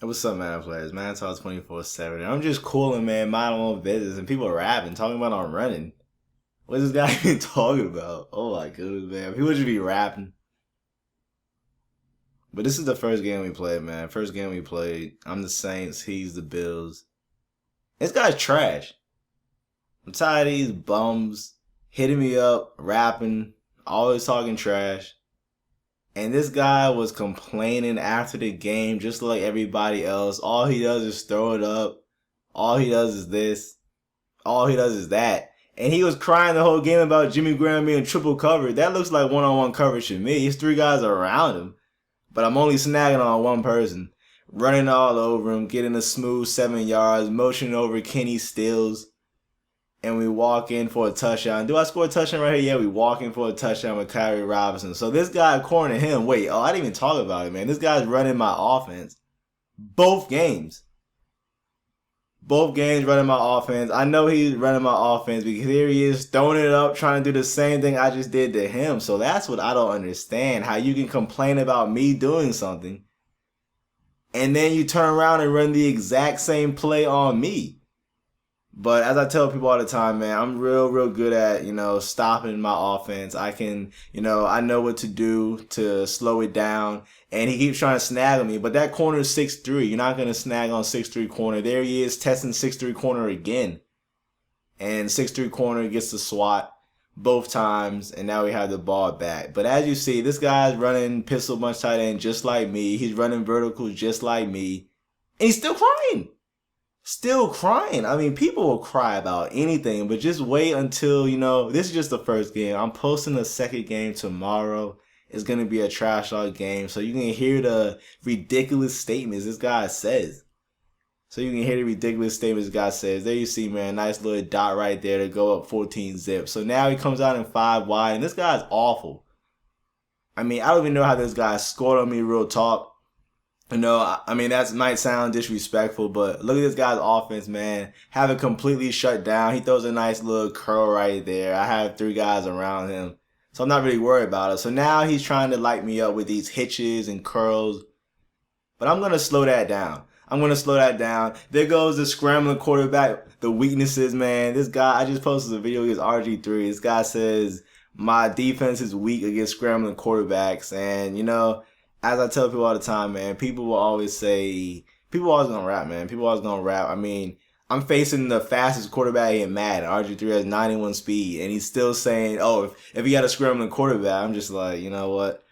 What's up, man? Players, man. Talk 24/7. I'm just cooling, man. Minding my own business, and people rapping, talking about I'm running. What is this guy even talking about? Oh my goodness, man. People should be rapping. But this is the first game we played, man. First game we played. I'm the Saints. He's the Bills. This guy's trash. I'm tired of these bums hitting me up, rapping, always talking trash. And this guy was complaining after the game just like everybody else. All he does is throw it up. All he does is this. All he does is that. And he was crying the whole game about Jimmy Graham being triple covered. That looks like one-on-one coverage to me. His three guys are around him. But I'm only snagging on one person. Running all over him, getting a smooth 7 yards, motioning over Kenny Stills. And we walk in for a touchdown. Do I score a touchdown right here? Yeah, we walk in for a touchdown with Kyrie Robinson. So this guy, according to him, I didn't even talk about it, man. This guy's running my offense. Both games. Both games running my offense. I know he's running my offense because here he is throwing it up, trying to do the same thing I just did to him. So that's what I don't understand. How you can complain about me doing something and then you turn around and run the exact same play on me. But as I tell people all the time, man, I'm real good at, stopping my offense. I can, I know what to do to slow it down. And he keeps trying to snag me. But that corner is 6'3". You're not going to snag on 6'3" corner. There he is testing 6'3" corner again. And 6'3" corner gets the swat both times. And now we have the ball back. But as you see, this guy's running pistol bunch tight end just like me. He's running vertical just like me. And he's still crying. Still crying. I mean, people will cry about anything, but just wait until, this is just the first game. I'm posting the second game tomorrow. It's going to be a trash talk game, so you can hear the ridiculous statements this guy says. There you see, man, nice little dot right there to go up 14 zip. So now he comes out in 5 wide, and this guy's awful. I mean, I don't even know how this guy scored on me, real talk. That might sound disrespectful, but look at this guy's offense, man. Have it completely shut down. He throws a nice little curl right there. I have 3 guys around him, so I'm not really worried about it. So now he's trying to light me up with these hitches and curls, but I'm going to slow that down. There goes the scrambling quarterback, the weaknesses, man. This guy, I just posted a video against RG3. This guy says, my defense is weak against scrambling quarterbacks, and, as I tell people all the time, man, people always gonna rap, man. People always gonna rap. I mean, I'm facing the fastest quarterback in Madden. RG3 has 91 speed, and he's still saying, oh, if he got a scrambling quarterback, I'm just like, you know what?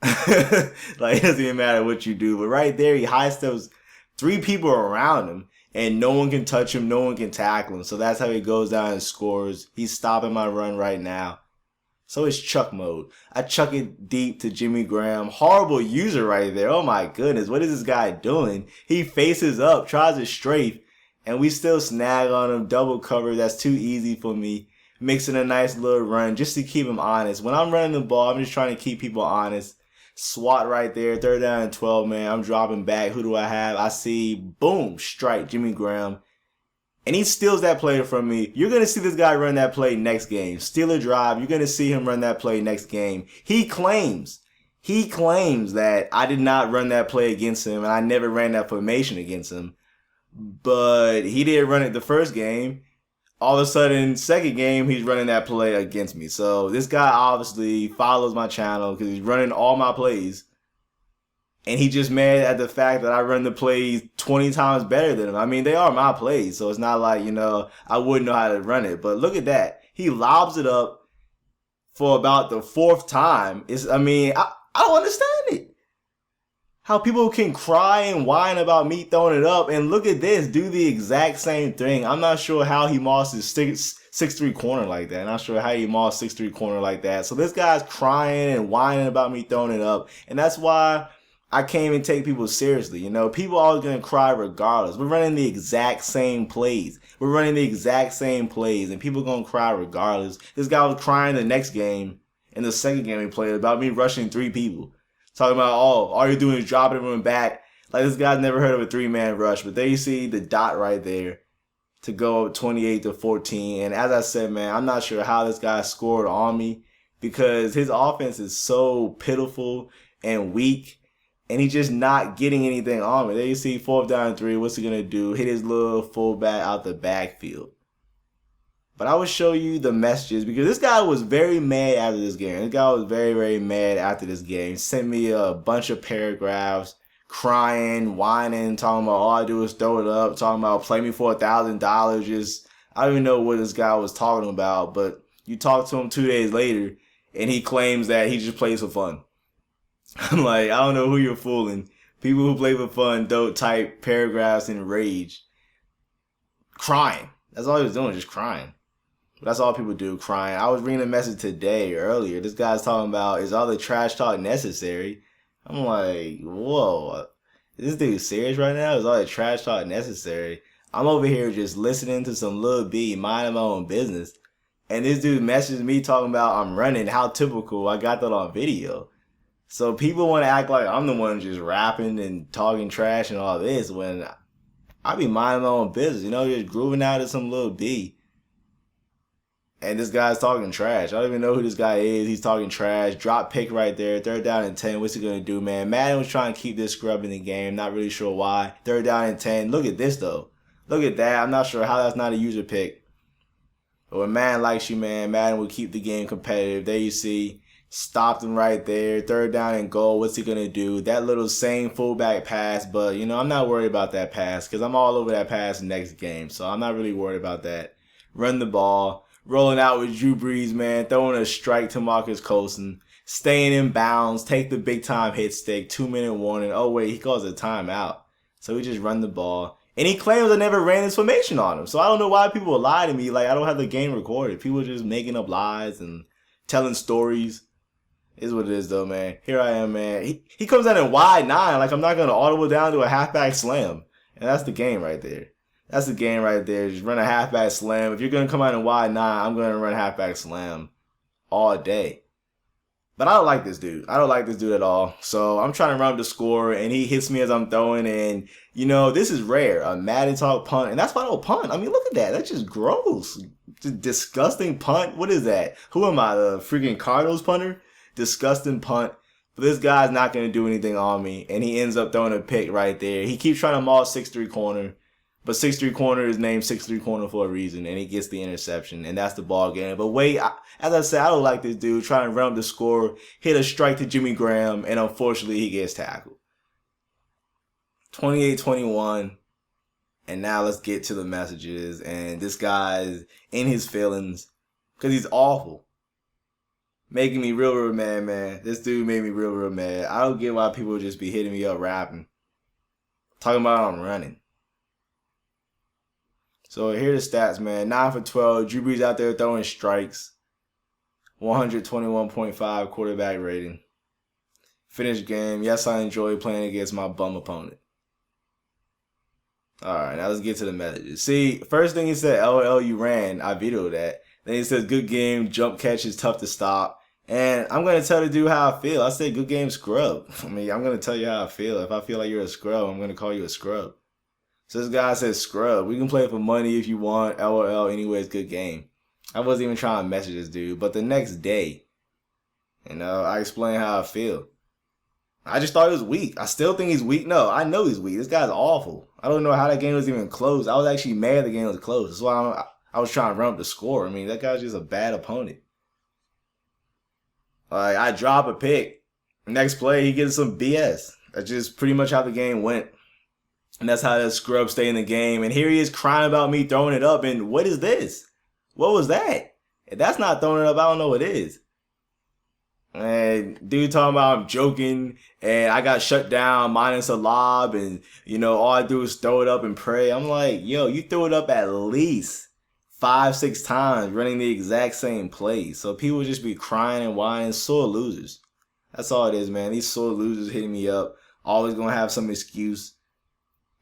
Like, it doesn't even matter what you do. But right there, he high steps 3 people around him, and no one can touch him, no one can tackle him. So that's how he goes down and scores. He's stopping my run right now. So it's Chuck mode. I chuck it deep to Jimmy Graham. Horrible user right there. Oh my goodness. What is this guy doing? He faces up, tries to strafe, and we still snag on him. Double cover. That's too easy for me. Mixing a nice little run just to keep him honest. When I'm running the ball, I'm just trying to keep people honest. SWAT right there. 3rd down and 12, man. I'm dropping back. Who do I have? I see, boom, strike, Jimmy Graham. And he steals that play from me. You're going to see this guy run that play next game. Steal a drive. You're going to see him run that play next game. He claims that I did not run that play against him and I never ran that formation against him. But he did run it the first game. All of a sudden, second game, he's running that play against me. So this guy obviously follows my channel because he's running all my plays. And he just mad at the fact that I run the plays 20 times better than him. I mean, they are my plays, so it's not like, I wouldn't know how to run it. But look at that. He lobs it up for about the 4th time. I don't understand it. How people can cry and whine about me throwing it up. And look at this. Do the exact same thing. I'm not sure how he mossed his 6'3" corner like that. Not sure how he mossed 6'3" corner like that. So this guy's crying and whining about me throwing it up. And that's why I can't even take people seriously. People are always going to cry regardless. We're running the exact same plays. And people going to cry regardless. This guy was crying the next game, in the second game we played, about me rushing 3 people. Talking about, all you're doing is dropping everyone back. Like, this guy's never heard of a 3-man rush. But there you see the dot right there to go up 28-14. And as I said, man, I'm not sure how this guy scored on me because his offense is so pitiful and weak. and he's just not getting anything on me. There you see 4th down and 3. What's he going to do? Hit his little fullback out the backfield. But I will show you the messages because this guy was very mad after this game. This guy was very, very mad after this game. Sent me a bunch of paragraphs, crying, whining, talking about all I do is throw it up, talking about play me for $1,000. Just, I don't even know what this guy was talking about, but you talk to him 2 days later and he claims that he just plays for fun. I'm like, I don't know who you're fooling. People who play for fun don't type paragraphs in rage. Crying. That's all he was doing, just crying. That's all people do, crying. I was reading a message today, earlier. This guy's talking about, is all the trash talk necessary? I'm like, whoa. Is this dude serious right now? Is all the trash talk necessary? I'm over here just listening to some Lil B, minding my own business. And this dude messages me talking about I'm running. How typical. I got that on video. So people want to act like I'm the one just rapping and talking trash and all this when I be minding my own business, you know, just grooving out to some Lil B. And this guy's talking trash. I don't even know who this guy is. He's talking trash. Drop pick right there. 3rd down and 10. What's he going to do, man? Madden was trying to keep this scrub in the game. Not really sure why. 3rd down and 10. Look at this, though. Look at that. I'm not sure how that's not a user pick. But when Madden likes you, man, Madden will keep the game competitive. There you see. Stopped him right there. 3rd down and goal. What's he going to do? That little same fullback pass. But, you know, I'm not worried about that pass because I'm all over that pass next game. So I'm not really worried about that. Run the ball. Rolling out with Drew Brees, man. Throwing a strike to Marcus Colson. Staying in bounds. Take the big time hit stick. 2-minute warning. Oh, wait. He calls a timeout. So we just run the ball. And he claims I never ran this formation on him. So I don't know why people lie to me. Like, I don't have the game recorded. People are just making up lies and telling stories. Is what it is, though, man. Here I am, man. He comes out in wide 9. Like, I'm not going to audible down to a halfback slam. And that's the game right there. That's the game right there. Just run a halfback slam. If you're going to come out in wide 9, I'm going to run a halfback slam all day. But I don't like this dude. I don't like this dude at all. So I'm trying to run up the score, and he hits me as I'm throwing. And, you know, this is rare. A Madden talk punt. And that's why I don't punt. I mean, look at that. That's just gross. Just disgusting punt. What is that? Who am I, the freaking Cardinals punter? Disgusting punt. But this guy's not going to do anything on me. And he ends up throwing a pick right there. He keeps trying to maul 6'3" corner. But 6'3" corner is named 6'3" corner for a reason, and he gets the interception, and that's the ball game. But wait, as I said, I don't like this dude trying to run up the score, hit a strike to Jimmy Graham, and unfortunately he gets tackled. 28-21, and now let's get to the messages. And this guy's in his feelings because he's awful. Making me real, real mad, man. This dude made me real, real mad. I don't get why people just be hitting me up rapping. Talking about I'm running. So here are the stats, man. 9 for 12. Drew Brees out there throwing strikes. 121.5 quarterback rating. Finished game. Yes, I enjoy playing against my bum opponent. Alright, now let's get to the messages. See, first thing he said, LOL, you ran. I vetoed that. Then he says, good game. Jump catch is tough to stop. And I'm going to tell the dude how I feel. I said, good game, scrub. I mean, I'm going to tell you how I feel. If I feel like you're a scrub, I'm going to call you a scrub. So this guy says, scrub. We can play for money if you want. LOL. Anyways, good game. I wasn't even trying to message this dude. But the next day, you know, I explained how I feel. I just thought he was weak. I still think he's weak. No, I know he's weak. This guy's awful. I don't know how that game was even close. I was actually mad the game was close. That's why I was trying to run up the score. I mean, that guy's just a bad opponent. Like, I drop a pick. Next play, he gets some BS. That's just pretty much how the game went. And that's how that scrub stay in the game. And here he is crying about me throwing it up. And what is this? What was that? If that's not throwing it up, I don't know what is. And dude talking about I'm joking and I got shut down minus a lob and, you know, all I do is throw it up and pray. I'm like, yo, you threw it up at least 5-6 times running the exact same play. So people just be crying and whining, sore losers. That's all it is, man. These sore losers hitting me up, always going to have some excuse.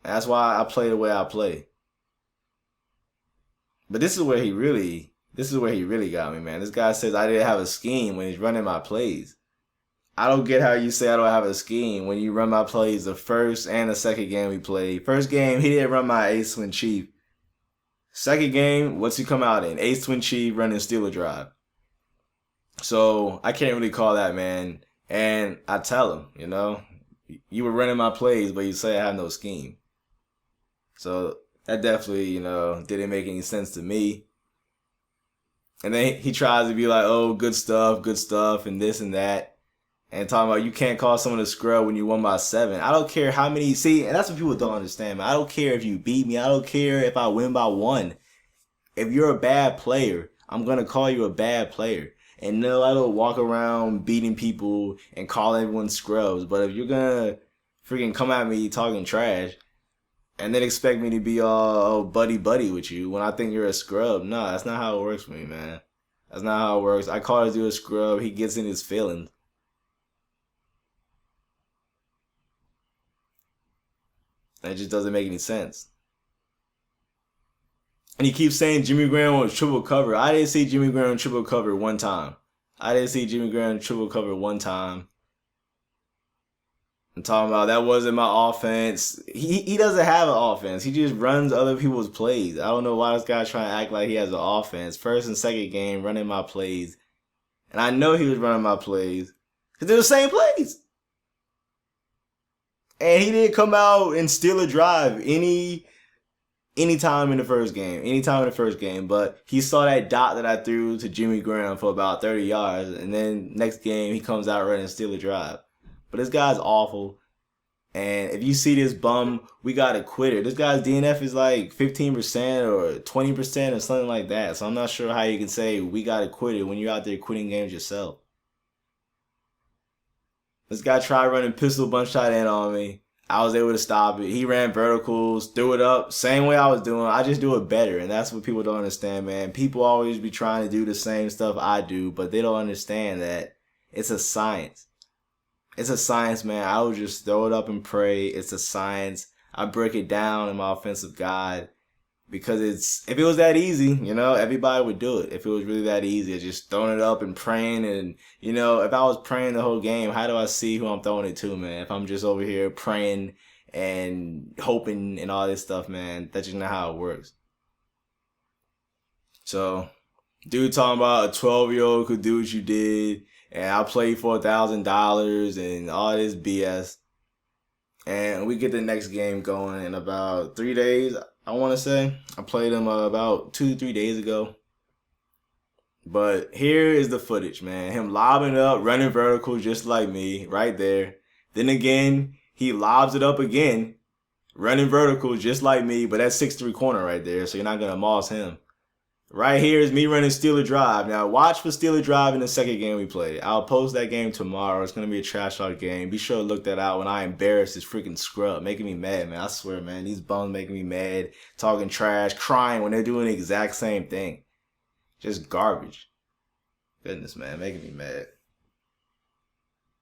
That's why I play the way I play. But this is where he really got me, man. This guy says I didn't have a scheme when he's running my plays. I don't get how you say I don't have a scheme when you run my plays the first and the second game we played. First game, he didn't run my ace twin chief. Second game, what's he come out in? Ace twin chief running Steeler drive. So I can't really call that, man. And I tell him, you know, You were running my plays, but you say I have no scheme. So that definitely, didn't make any sense to me. And then he tries to be like, oh, good stuff, and this and that. And talking about you can't call someone a scrub when you won by 7. I don't care how many. See, and that's what people don't understand, man. I don't care if you beat me. I don't care if I win by 1. If you're a bad player, I'm going to call you a bad player. And no, I don't walk around beating people and calling everyone scrubs. But if you're going to freaking come at me talking trash and then expect me to be all buddy with you when I think you're a scrub, no, that's not how it works for me, man. That's not how it works. I call this dude a scrub. He gets in his feelings. That just doesn't make any sense. And he keeps saying Jimmy Graham was triple cover. I didn't see Jimmy Graham triple cover one time. I didn't see Jimmy Graham triple cover one time. I'm talking about that wasn't my offense. He doesn't have an offense. He just runs other people's plays. I don't know why this guy's trying to act like he has an offense. First and second game, running my plays. And I know he was running my plays. Because they're the same plays. And he didn't come out and steal a drive anytime in the first game. Anytime in the first game. But he saw that dot that I threw to Jimmy Graham for about 30 yards. And then next game, he comes out running and steal a drive. But this guy's awful. And if you see this bum, Wegottaquitter. This guy's DNF is like 15% or 20% or something like that. So I'm not sure how you can say Wegottaquitter when you're out there quitting games yourself. This guy tried running pistol bunch shot in on me. I was able to stop it. He ran verticals, threw it up, same way I was doing. I just do it better, and that's what people don't understand, man. People always be trying to do the same stuff I do, but they don't understand that it's a science. It's a science, man. I would just throw it up and pray. It's a science. I break it down in my offensive guide. Because if it was that easy, everybody would do it. If it was really that easy, it's just throwing it up and praying. And, if I was praying the whole game, how do I see who I'm throwing it to, man? If I'm just over here praying and hoping and all this stuff, man, that's just not how it works. So, dude talking about a 12-year-old could do what you did, and I played for $1,000 and all this BS. And we get the next game going in about 3 days. I want to say I played him about 2-3 days ago. But here is the footage, man. Him lobbing up, running vertical just like me right there. Then again, he lobs it up again, running vertical just like me, but that's 6'3" corner right there, so you're not going to moss him. Right here is me running Steeler Drive. Now, watch for Steeler Drive in the second game we play. I'll post that game tomorrow. It's going to be a trash talk game. Be sure to look that out when I embarrass this freaking scrub. Making me mad, man. I swear, man. These bums making me mad. Talking trash. Crying when they're doing the exact same thing. Just garbage. Goodness, man. Making me mad.